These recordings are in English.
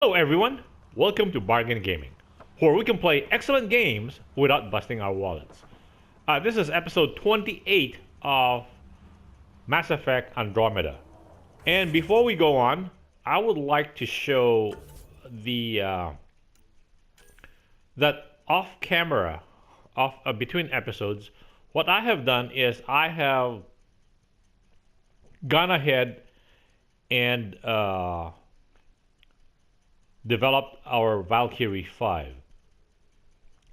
Hello everyone, welcome to Bargain Gaming, where we can play excellent games without busting our wallets. This is episode 28 of Mass Effect Andromeda. And before we go on, I would like to show the that off camera, off between episodes, what I have done is I have gone ahead and developed our Valkyrie 5.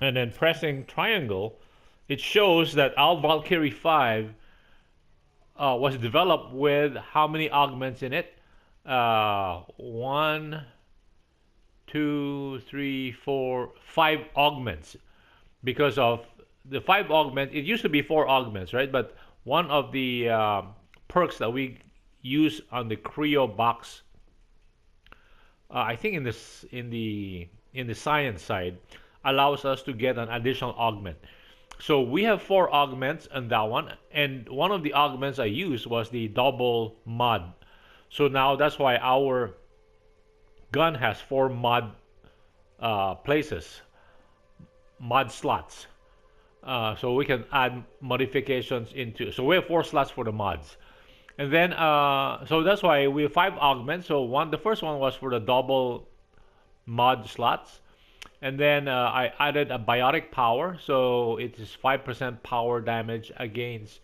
And then pressing triangle, it shows that our Valkyrie 5 was developed with how many augments in it? One, two, three, four, five augments. Because of the five augments, it used to be four augments, right? But one of the perks that we use on the Creo box, I think in the science side, allows us to get an additional augment. So we have four augments on that one, and one of the augments I used was the double mod. So now that's why our gun has four mod places, mod slots. So we can add modifications into. So we have four slots for the mods. And then, so that's why we have five augments. So the first one was for the double mod slots, and then I added a biotic power, so it is 5% power damage against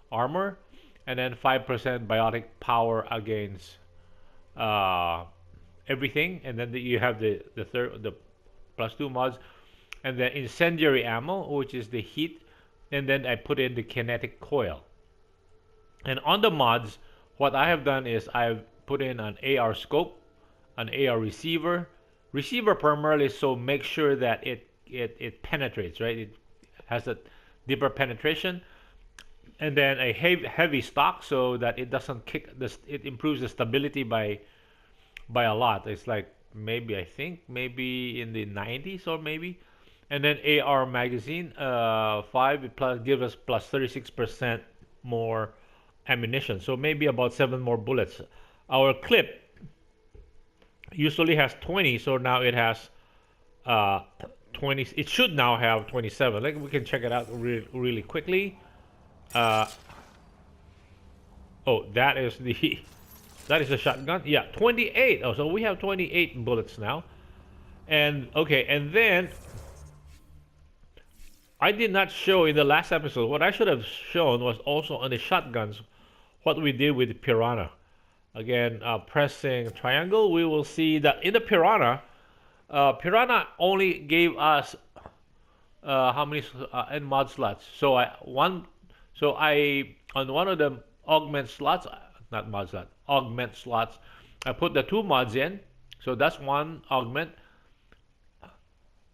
armor, and then 5% biotic power against uh, everything, and then you have the plus two mods, and then incendiary ammo, which is the heat, and then I put in the kinetic coil. And on the mods, what I have done is I've put in an AR scope, an AR receiver. Receiver primarily so make sure that it penetrates, right? It has a deeper penetration. And then a heavy stock so that it doesn't kick this. It improves the stability by a lot. It's like maybe I think maybe in the 90s or maybe. And then AR magazine, 5 it plus gives us plus 36% more ammunition. So maybe about 7 more bullets. Our clip usually has 20, so now it has 20. It should now have 27. Like we can check it out really quickly. Uh, oh, that is the that is the shotgun. Yeah, 28. Oh, so we have 28 bullets now. And okay, and then I did not show in the last episode. What I should have shown was also on the shotguns what we did with the Piranha. Again, pressing triangle, we will see that in the Piranha, Piranha only gave us how many in mod slots. So I on one of the augment slots, not mod slot, augment slots, I put the two mods in. So that's one augment,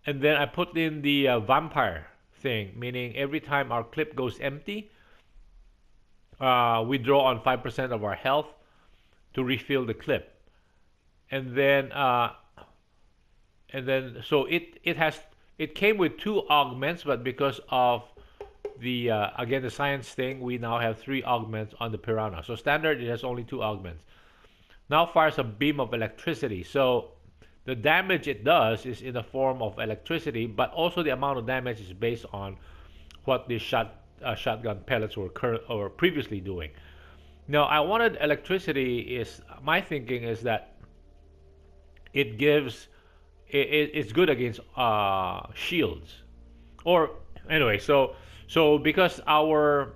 and then I put in the vampire thing, meaning every time our clip goes empty, we draw on 5% of our health to refill the clip, and then so it came with two augments, but because of the again the science thing, we now have three augments on the Piranha. So standard it has only two augments. Now fires a beam of electricity. So the damage it does is in the form of electricity, but also the amount of damage is based on what the shotgun pellets were previously doing. Now, I wanted electricity. Is my thinking is that it gives it's good against shields, or anyway. So because our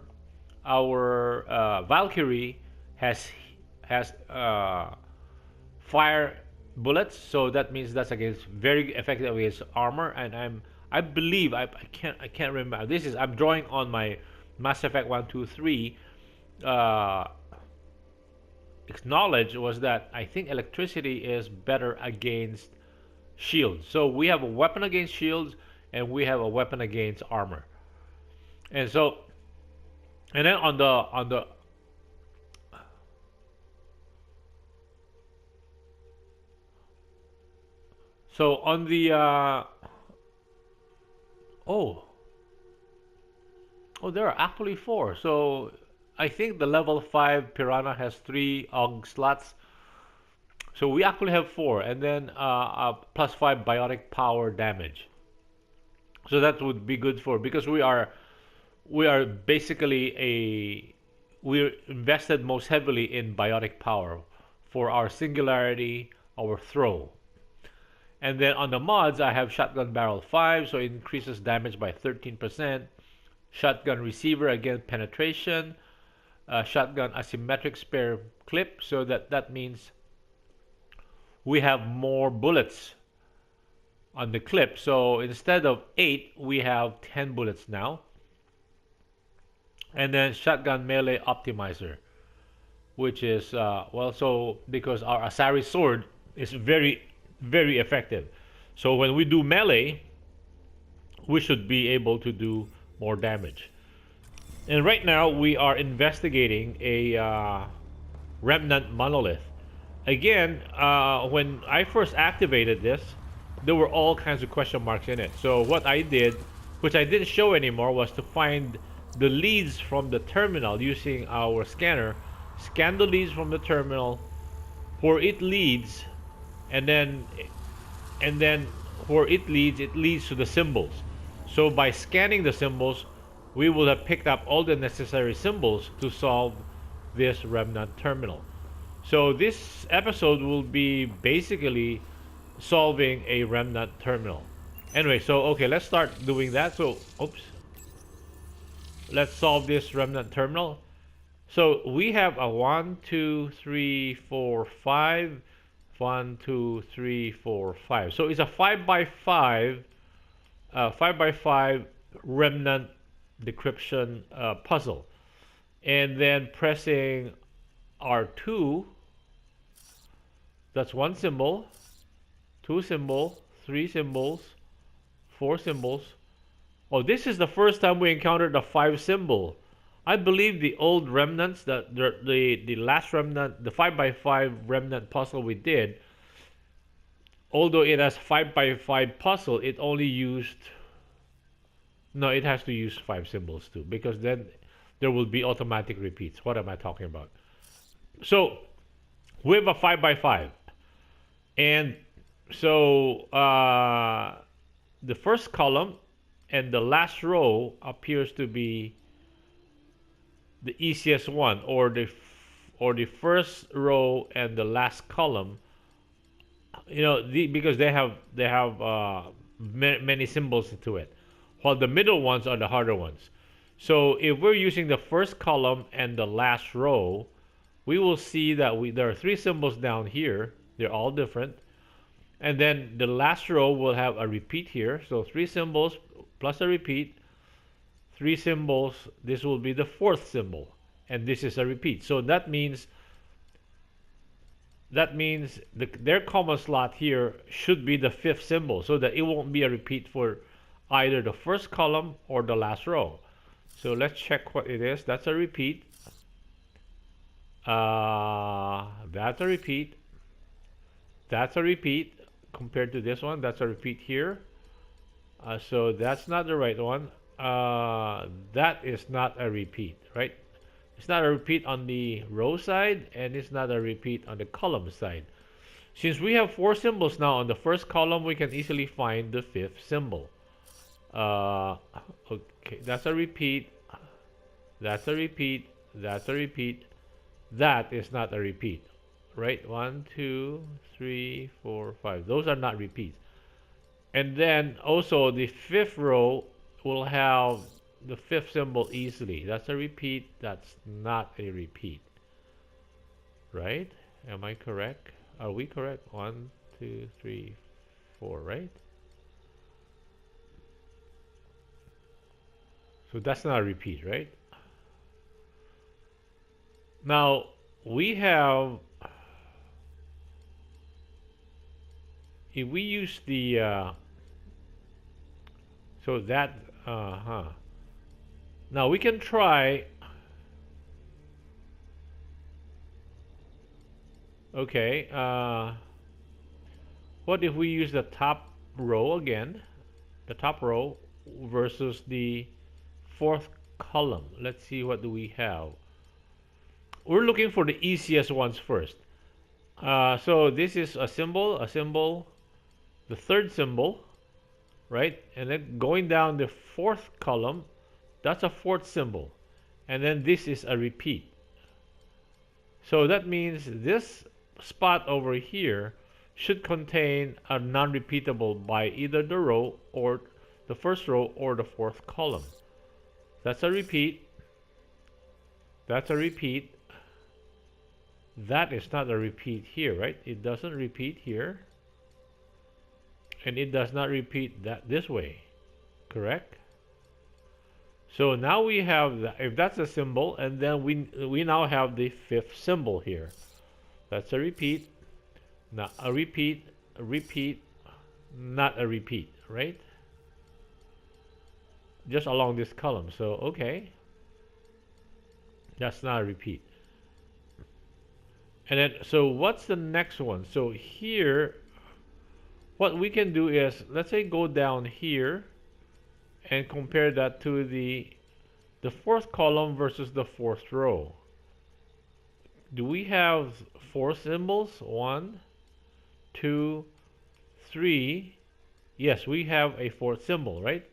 Valkyrie has fire bullets, so that means that's against very effective against armor. And I believe I can't remember. This is I'm drawing on my Mass Effect 1, 2, 3. Knowledge was that I think electricity is better against shields. So we have a weapon against shields and we have a weapon against armor. And so and then on the so on the oh oh there are actually four. So I think the level 5 Piranha has three AUG slots. So we actually have 4, and then plus 5 biotic power damage. So that would be good for, because we are basically we're invested most heavily in biotic power for our singularity, our throw. And then on the mods, I have shotgun barrel 5, so it increases damage by 13%. Shotgun receiver, again, penetration. Shotgun asymmetric spare clip, so that means we have more bullets on the clip. So instead of 8, we have 10 bullets now. And then shotgun melee optimizer, which is so because our Asari sword is very, very effective. So when we do melee, we should be able to do more damage. And right now we are investigating a Remnant monolith. Again, when I first activated this, there were all kinds of question marks in it. So what I did, which I didn't show anymore, was to find the leads from the terminal using our scanner. Scan the leads from the terminal, where it leads, and then where it leads to the symbols. So by scanning the symbols, we will have picked up all the necessary symbols to solve this Remnant terminal. So this episode will be basically solving a Remnant terminal. Anyway, so okay, let's start doing that. So, oops. Let's solve this Remnant terminal. So we have a 1, 2, 3, 4, 5. 1, 2, 3, 4, 5. So it's a 5x5, 5x5 Remnant decryption puzzle. And then pressing R2, that's 1 symbol, 2 symbol, 3 symbols, 4 symbols. Oh, this is the first time we encountered the 5 symbol. I believe the old Remnants, the last Remnant, the 5x5 Remnant puzzle we did, although it has 5x5 puzzle, it only used, no, it has to use 5 symbols too, because then there will be automatic repeats. What am I talking about? So we have a 5x5, and so the first column and the last row appears to be the easiest one, or the first row and the last column, because they have many symbols to it, while the middle ones are the harder ones. So if we're using the first column and the last row, we will see that there are 3 symbols down here. They're all different. And then the last row will have a repeat here. So 3 symbols plus a repeat. 3 symbols. This will be the 4th symbol. And this is a repeat. So that means their common slot here should be the 5th symbol, so that it won't be a repeat for either the first column or the last row. So let's check what it is. That's a repeat. That's a repeat. That's a repeat compared to this one. That's a repeat here. So that's not the right one. That is not a repeat, right? It's not a repeat on the row side, and it's not a repeat on the column side. Since we have 4 symbols now on the first column, we can easily find the 5th symbol. Okay, that's a repeat. That's a repeat. That's a repeat. That is not a repeat, right? 1, 2, 3, 4, 5. Those are not repeats. And then also the 5th row will have the 5th symbol easily. That's a repeat. That's not a repeat, right? Am I correct? Are we correct? 1, 2, 3, 4, right? So that's not a repeat, right? Now we have, if we use the so that now we can try. Okay, what if we use the top row again? The top row versus the 4th column. Let's see, what do we have? We're looking for the easiest ones first. So this is a symbol, the third symbol, right? And then going down the fourth column, that's a fourth symbol. And then this is a repeat. So that means this spot over here should contain a non-repeatable by either the row or the first row or the fourth column. That's a repeat. That's a repeat. That is not a repeat here, right? It doesn't repeat here. And it does not repeat that this way. Correct? So now we have that, if that's a symbol, and then we now have the fifth symbol here. That's a repeat, not a repeat, not a repeat, right? Just along this column. So okay, that's not a repeat. And then, so what's the next one? So here, what we can do is, let's say go down here and compare that to the fourth column versus the fourth row. Do we have four symbols? 1, 2, 3. Yes, we have a fourth symbol, right?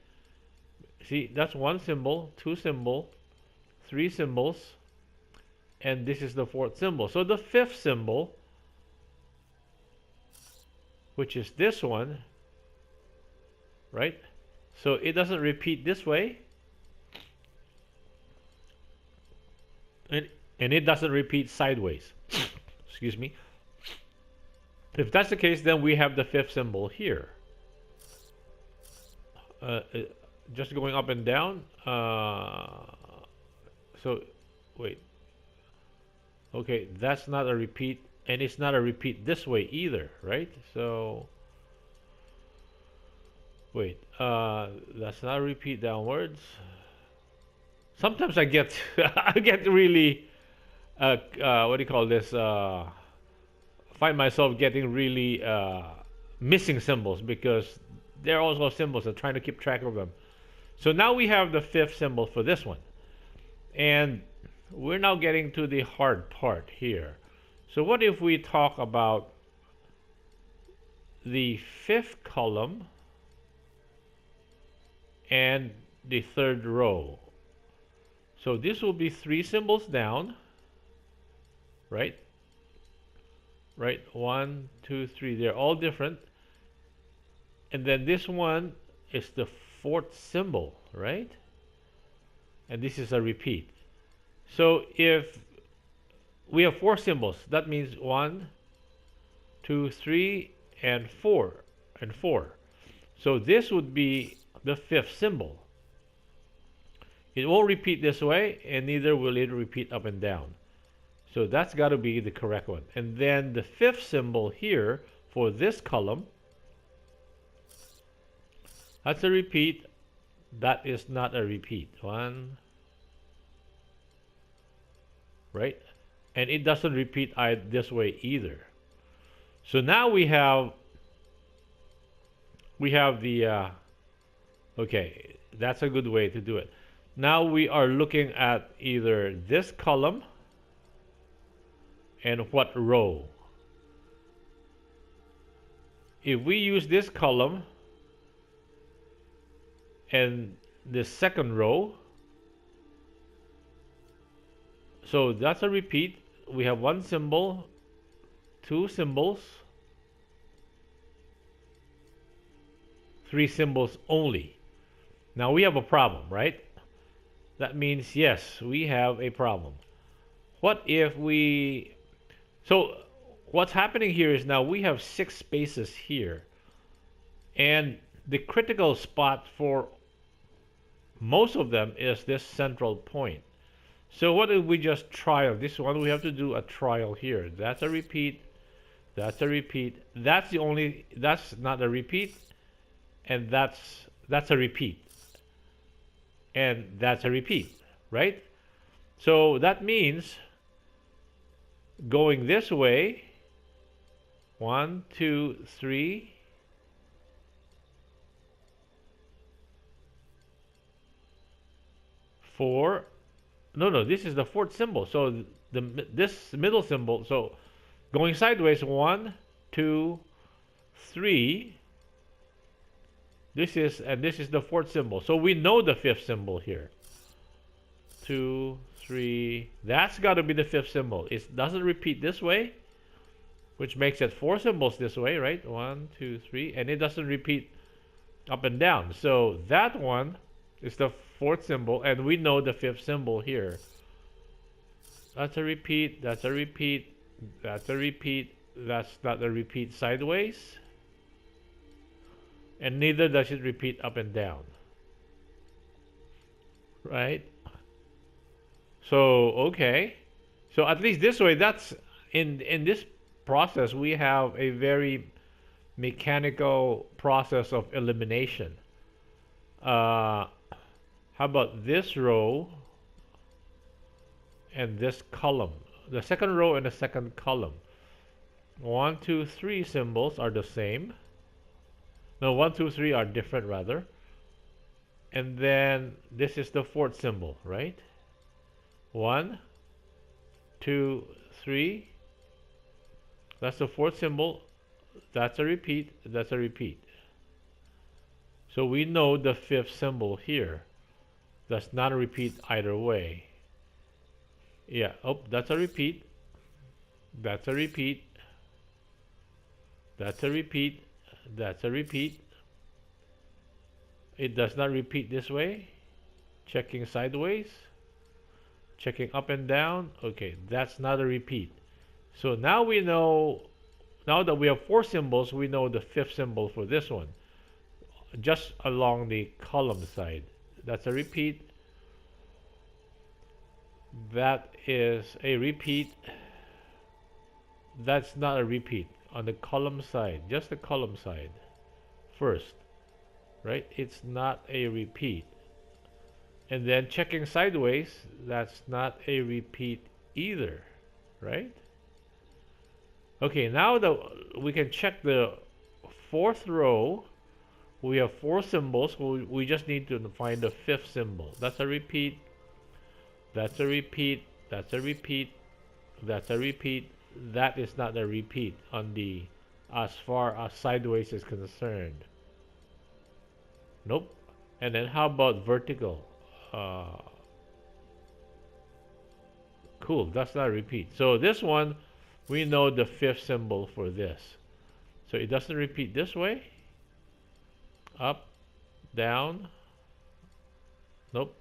See, that's one symbol, two symbol, three symbols, and this is the fourth symbol. So the fifth symbol, which is this one, right? So it doesn't repeat this way, and it doesn't repeat sideways. Excuse me. If that's the case, then we have the fifth symbol here. Just going up and down. So, wait. Okay, that's not a repeat, and it's not a repeat this way either, right? So, wait. That's not a repeat downwards. Sometimes I get I get really what do you call this? Find myself getting really missing symbols because they're also symbols. I'm trying to keep track of them. So now we have the fifth symbol for this one, and we're now getting to the hard part here. So what if we talk about the fifth column and the third row? So this will be three symbols down, right? Right, 1, 2, 3. They're all different. And then this one is the fourth symbol, right? And this is a repeat. So if we have four symbols, that means 1, 2, 3, and 4, and 4. So this would be the fifth symbol. It won't repeat this way, and neither will it repeat up and down. So that's got to be the correct one. And then the fifth symbol here for this column, that's a repeat. That is not a repeat. 1, right? And it doesn't repeat this way either. So now we have the okay, that's a good way to do it. Now we are looking at either this column and what row. If we use this column and the second row, so that's a repeat. We have one symbol, two symbols, three symbols only. Now we have a problem, right? That means, yes, we have a problem. What if we... So what's happening here is now we have 6 spaces here. And the critical spot for most of them is this central point. So what if we just trial this one? We have to do a trial here. That's a repeat. That's a repeat. That's not a repeat. And that's a repeat. And that's a repeat, right? So that means going this way, 1, 2, 3, 4. No, this is the fourth symbol. So this middle symbol, so Going sideways, 1, 2, 3. This is the fourth symbol. So we know the fifth symbol here. 2, 3. That's got to be the fifth symbol. It doesn't repeat this way, which makes it 4 symbols this way, right? 1, 2, 3, and it doesn't repeat up and down. So that one is the fourth symbol, and we know the fifth symbol here. That's a repeat. That's a repeat. That's a repeat. That's not a repeat sideways. And neither does it repeat up and down. Right? So, okay. So at least this way, that's in this process, we have a very mechanical process of elimination. How about this row and this column? The second row and the second column. 1, 2, 3 symbols are the same. No, 1, 2, 3 are different rather. And then this is the fourth symbol, right? 1, 2, 3. That's the fourth symbol. That's a repeat. That's a repeat. So we know the fifth symbol here. That's not a repeat either way. Yeah, oh, that's a repeat. That's a repeat. That's a repeat. That's a repeat. It does not repeat this way. Checking sideways. Checking up and down. Okay, that's not a repeat. So now we know, now that we have 4 symbols, we know the fifth symbol for this one. Just along the column side. That's a repeat. That is a repeat. That's not a repeat. On the column side, just the column side first, right? It's not a repeat. And then checking sideways, that's not a repeat either, right? Okay, now that we can check the fourth row, we have 4 symbols. We just need to find the fifth symbol. That's a repeat. That's a repeat. That's a repeat. That's a repeat. That is not a repeat on the, as far as sideways is concerned. Nope. And then how about vertical? Cool, that's not a repeat. So this one, we know the fifth symbol for this. So it doesn't repeat this way. Up, down. Nope.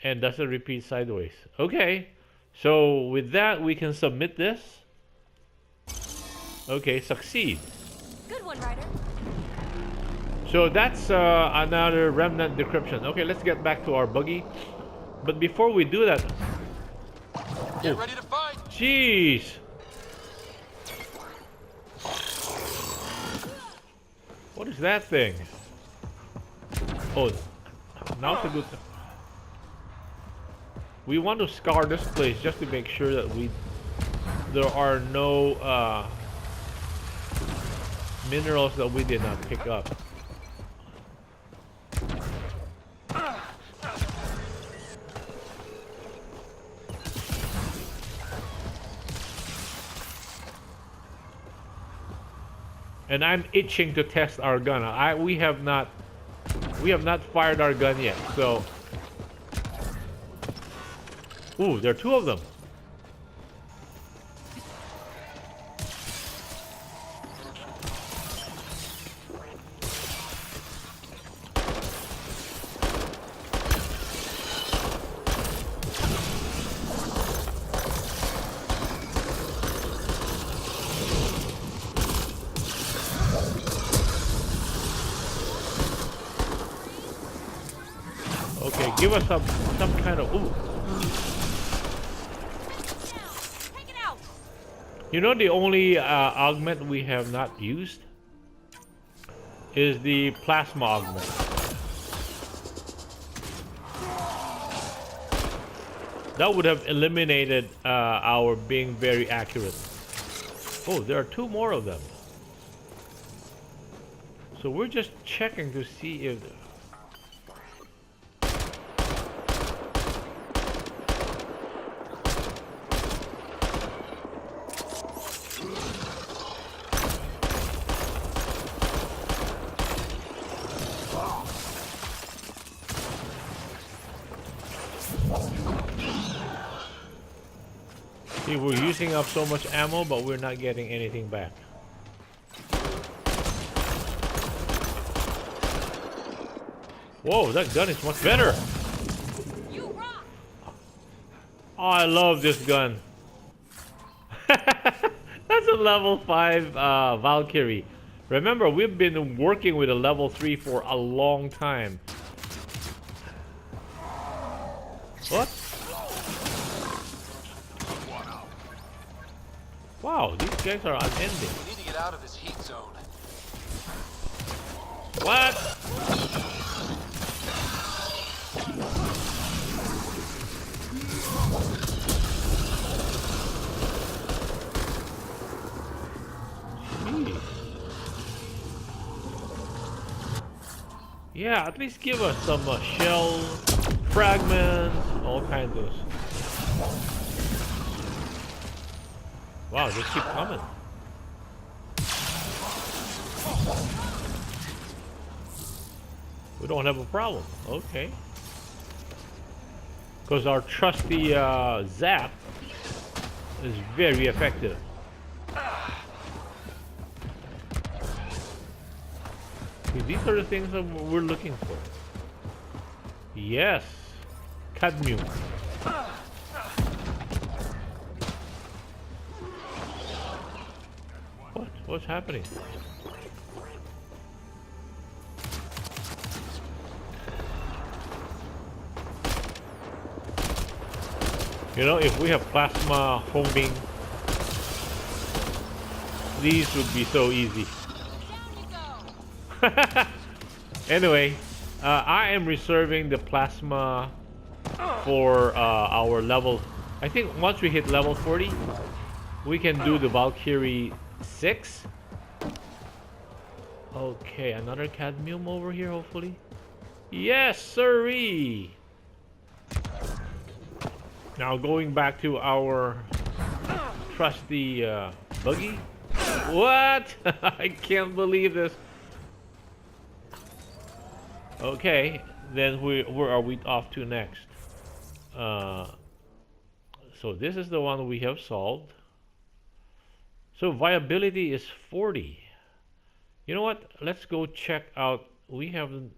And doesn't repeat sideways. Okay. So with that, we can submit this. Okay, succeed. Good one, Ryder. So that's another Remnant decryption. Okay, let's get back to our buggy. But before we do that... Get ready to fight! Jeez! What is that thing? Oh, now's a good time. We want to scour this place just to make sure that there are no minerals that we did not pick up. And I'm itching to test our gun. We have not fired our gun yet, so. Ooh, there are 2 of them. Okay, give us some kind of ooh. You know, the only augment we have not used is the plasma augment. That would have eliminated our being very accurate. Oh, there are 2 more of them. So we're just checking to see if... See, we're using up so much ammo, but we're not getting anything back. Whoa, that gun is much better. You rock. Oh, I love this gun. That's a level 5 Valkyrie. Remember, we've been working with a level 3 for a long time. What? Wow, these guys are unending. We need to get out of this heat zone. What? Jeez. Yeah, at least give us some shell fragments, all kinds of. Wow, they keep coming. We don't have a problem. Okay. Because our trusty zap is very effective. See, these are the things that we're looking for. Yes. Cadmium. What? What's happening? You know, if we have plasma homing, these would be so easy. Down you go. Anyway, I am reserving the plasma for our level. I think once we hit level 40, we can do the Valkyrie 6. Okay, another cadmium over here, hopefully. Yes, sirree! Now going back to our trusty buggy. What? I can't believe this. Okay, then where are we off to next? So this is the one we have solved. So viability is 40. You know what? Let's go check out. We haven't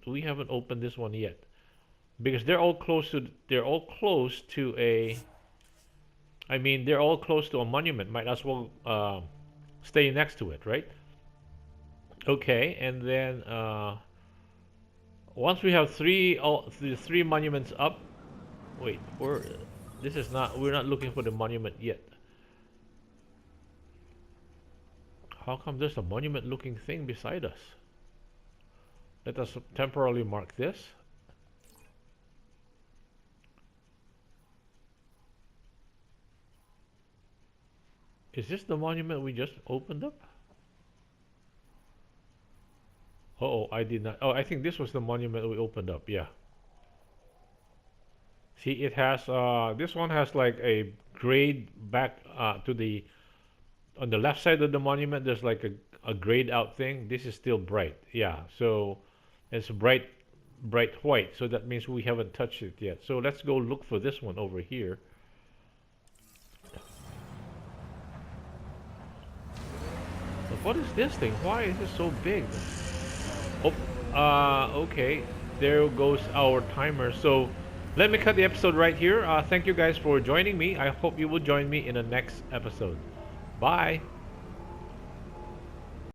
opened this one yet because they're all close to a. I mean, they're all close to a monument. Might as well stay next to it, right? Okay, and then once we have the three monuments up. Wait, we're not looking for the monument yet. How come there's a monument-looking thing beside us? Let us temporarily mark this. Is this the monument we just opened up? Oh, I did not. Oh, I think this was the monument we opened up. Yeah. See, it has this one has like a grade back to the on the left side of the monument. There's like a grayed out thing. This is still bright. Yeah, so it's bright white. So that means we haven't touched it yet. So let's go look for this one over here. But what is this thing? Why is it so big? Oh, okay. There goes our timer. So let me cut the episode right here. Thank you guys for joining me. I hope you will join me in the next episode. Bye.